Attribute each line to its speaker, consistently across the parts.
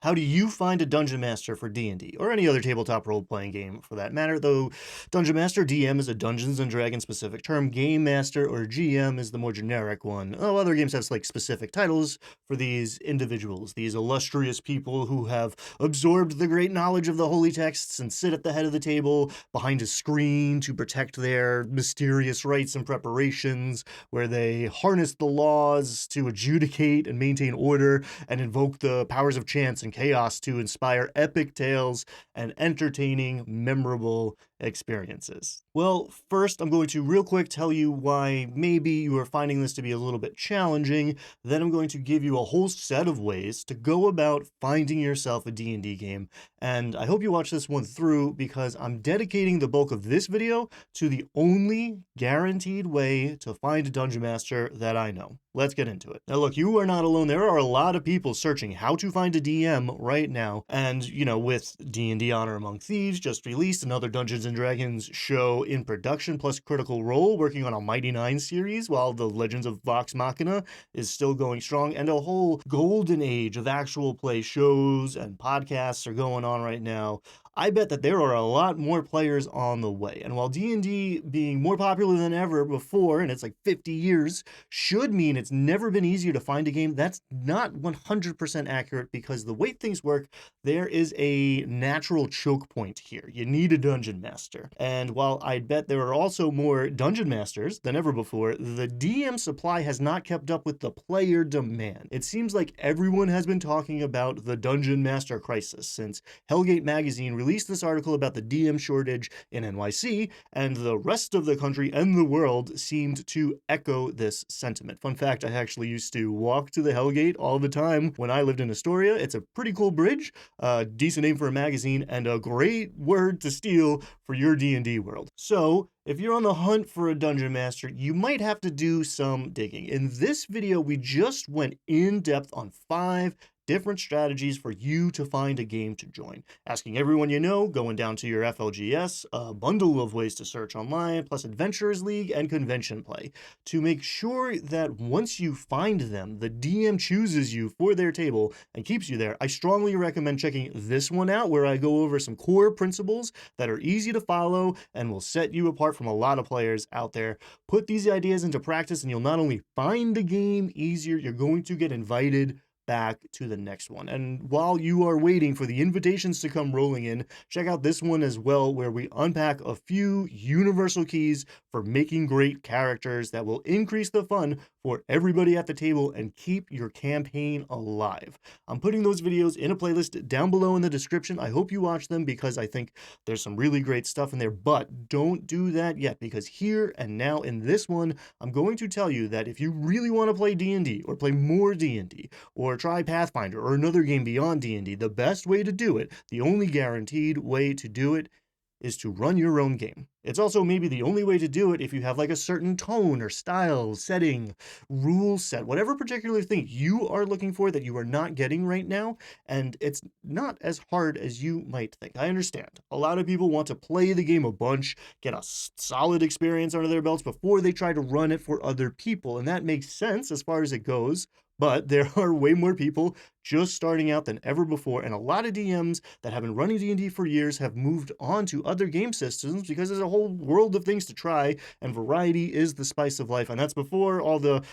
Speaker 1: How do you find a dungeon master for D&D or any other tabletop role-playing game for that matter? Though dungeon master DM is a Dungeons and Dragons specific term, game master or GM is the more generic one. Oh, other games have like specific titles for these individuals, these illustrious people who have absorbed the great knowledge of the holy texts and sit at the head of the table behind a screen to protect their mysterious rites and preparations, where they harness the laws to adjudicate and maintain order and invoke the powers of chance and chaos to inspire epic tales and entertaining, memorable experiences. Well, first, I'm going to real quick tell you why maybe you are finding this to be a little bit challenging. Then I'm going to give you a whole set of ways to go about finding yourself a D&D game. And I hope you watch this one through because I'm dedicating the bulk of this video to the only guaranteed way to find a dungeon master that I know. Let's get into it. Now look, you are not alone. There are a lot of people searching how to find a DM right now. And, you know, with D&D Honor Among Thieves just released, another Dungeons & Dragons show in production, plus Critical Role working on a Mighty Nine series, while the Legends of Vox Machina is still going strong, and a whole golden age of actual play shows and podcasts are going on right now. I bet that there are a lot more players on the way. And while D&D being more popular than ever before, and it's like 50 years, should mean it's never been easier to find a game, that's not 100% accurate, because the way things work, there is a natural choke point here. You need a dungeon master. And while I bet there are also more dungeon masters than ever before, the DM supply has not kept up with the player demand. It seems like everyone has been talking about the dungeon master crisis since Hellgate magazine released this article about the DM shortage in NYC, and the rest of the country and the world seemed to echo this sentiment. Fun fact, I actually used to walk to the Hellgate all the time when I lived in Astoria. It's a pretty cool bridge, decent name for a magazine, and a great word to steal for your D&D world. So, if you're on the hunt for a dungeon master, you might have to do some digging. In this video, we just went in depth on 5 different strategies for you to find a game to join. Asking everyone you know, going down to your FLGS, a bundle of ways to search online, plus Adventurers League and Convention Play, to make sure that once you find them, the DM chooses you for their table and keeps you there. I strongly recommend checking this one out, where I go over some core principles that are easy to follow and will set you apart from a lot of players out there. Put these ideas into practice and you'll not only find a game easier, you're going to get invited back to the next one. And while you are waiting for the invitations to come rolling in, check out this one as well, where we unpack a few universal keys for making great characters that will increase the fun for everybody at the table and keep your campaign alive. I'm putting those videos in a playlist down below in the description. I hope you watch them because I think there's some really great stuff in there, but don't do that yet, because here and now in this one, I'm going to tell you that if you really want to play D&D or play more D&D or try Pathfinder or another game beyond D&D, the best way to do it, the only guaranteed way to do it, is to run your own game. It's also maybe the only way to do it if you have like a certain tone or style, setting, rule set, whatever particular thing you are looking for that you are not getting right now, and it's not as hard as you might think. I understand. A lot of people want to play the game a bunch, get a solid experience under their belts before they try to run it for other people, and that makes sense as far as it goes. But there are way more people just starting out than ever before, and a lot of DMs that have been running D&D for years have moved on to other game systems because there's a whole world of things to try, and variety is the spice of life, and that's before all the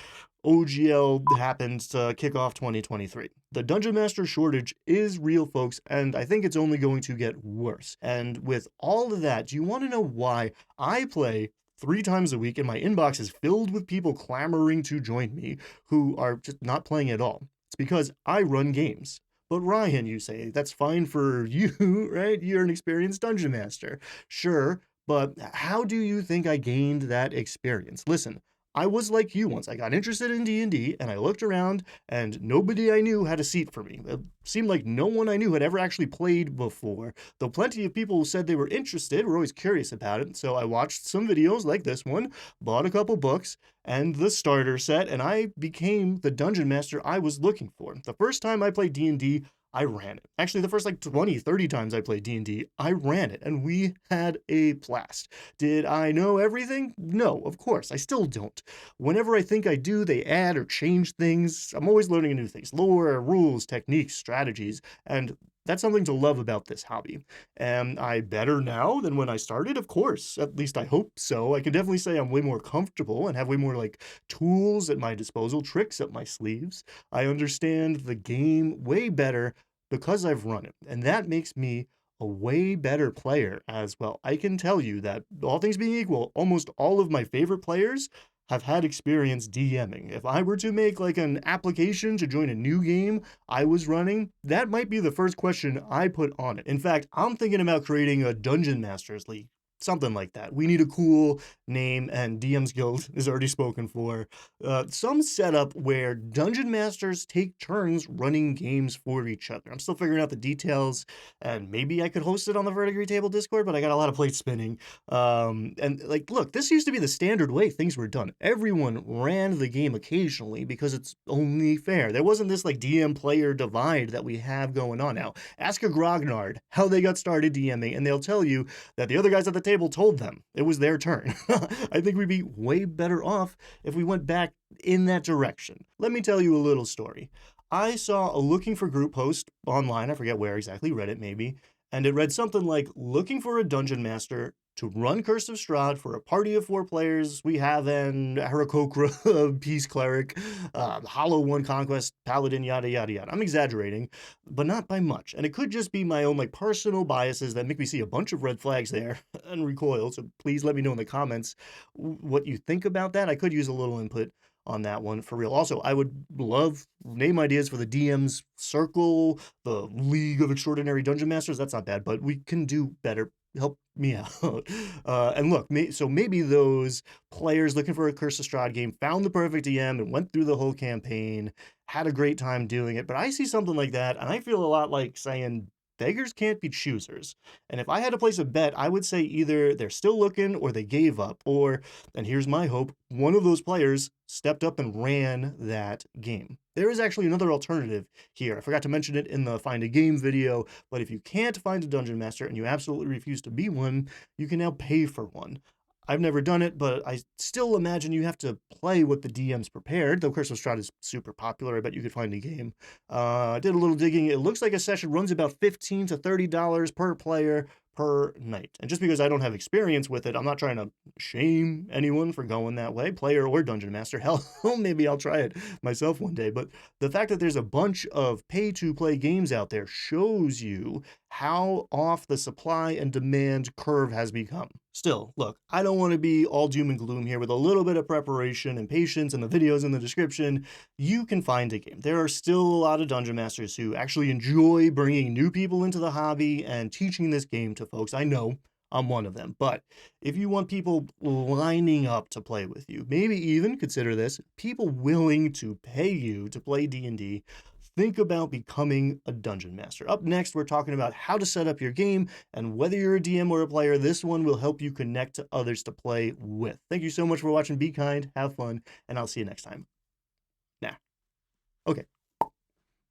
Speaker 1: OGL happened to kick off 2023. The Dungeon Master shortage is real, folks, and I think it's only going to get worse. And with all of that, do you want to know why I play 3 times a week and my inbox is filled with people clamoring to join me who are just not playing at all? It's because I run games. But Ryan, you say, that's fine for you, right? You're an experienced dungeon master. Sure, but how do you think I gained that experience? Listen, I was like you once. I got interested in D&D and I looked around and nobody I knew had a seat for me. It seemed like no one I knew had ever actually played before, though plenty of people who said they were interested were always curious about it. So I watched some videos like this one, bought a couple books and the starter set, and I became the dungeon master I was looking for. The first time I played D&D, I ran it. Actually, the first like 20, 30 times I played D&D, I ran it, and we had a blast. Did I know everything? No, of course, I still don't. Whenever I think I do, they add or change things. I'm always learning new things, lore, rules, techniques, strategies, and that's something to love about this hobby. Am I better now than when I started? Of course, at least I hope so. I can definitely say I'm way more comfortable and have way more like tools at my disposal, tricks up my sleeves. I understand the game way better because I've run it, and that makes me a way better player as well. I can tell you that, all things being equal, almost all of my favorite players have had experience DMing. If I were to make like an application to join a new game I was running, that might be the first question I put on it. In fact, I'm thinking about creating a Dungeon Masters League. Something like that. We need a cool name, and DM's Guild is already spoken for. Some setup where dungeon masters take turns running games for each other. I'm still figuring out the details, and maybe I could host it on the Verdigris Table Discord, but I got a lot of plates spinning. And like, look, this used to be the standard way things were done. Everyone ran the game occasionally because it's only fair. There wasn't this like DM player divide that we have going on now. Ask a Grognard how they got started DMing, and they'll tell you that the other guys at the table told them it was their turn. I think we'd be way better off if we went back in that direction. Let me tell you a little story. I saw a looking for group post online, I forget where exactly, Reddit maybe, and it read something like, looking for a dungeon master to run Curse of Strahd for a party of 4 players. We have an Aarakocra Peace Cleric, Hollow One Conquest Paladin, yada yada yada. I'm exaggerating, but not by much. And it could just be my own like personal biases that make me see a bunch of red flags there and recoil. So please let me know in the comments what you think about that. I could use a little input on that one for real. Also, I would love name ideas for the DM's Circle, the League of Extraordinary Dungeon Masters. That's not bad, but we can do better. Help me out. And look, so maybe those players looking for a Curse of Strahd game found the perfect DM and went through the whole campaign, had a great time doing it. But I see something like that, and I feel a lot like saying, beggars can't be choosers. And if I had to place a bet, I would say either they're still looking or they gave up, or, and here's my hope, one of those players stepped up and ran that game. There is actually another alternative here. I forgot to mention it in the Find a Game video, but if you can't find a Dungeon Master and you absolutely refuse to be one, you can now pay for one. I've never done it, but I still imagine you have to play what the DM's prepared, though Curse of Strahd is super popular. I bet you could find a game. I did a little digging. It looks like a session runs about $15 to $30 per player per night. And just because I don't have experience with it, I'm not trying to shame anyone for going that way, player or dungeon master. Hell, maybe I'll try it myself one day. But the fact that there's a bunch of pay-to-play games out there shows you how off the supply and demand curve has become. Still, look, I don't want to be all doom and gloom here. With a little bit of preparation and patience and the videos in the description, you can find a game. There are still a lot of dungeon masters who actually enjoy bringing new people into the hobby and teaching this game to folks. I know I'm one of them. But if you want people lining up to play with you, maybe even consider this, people willing to pay you to play D&D, think about becoming a dungeon master. Up next, we're talking about how to set up your game, and whether you're a DM or a player, this one will help you connect to others to play with. Thank you so much for watching. Be kind, have fun, and I'll see you next time. Nah. Okay.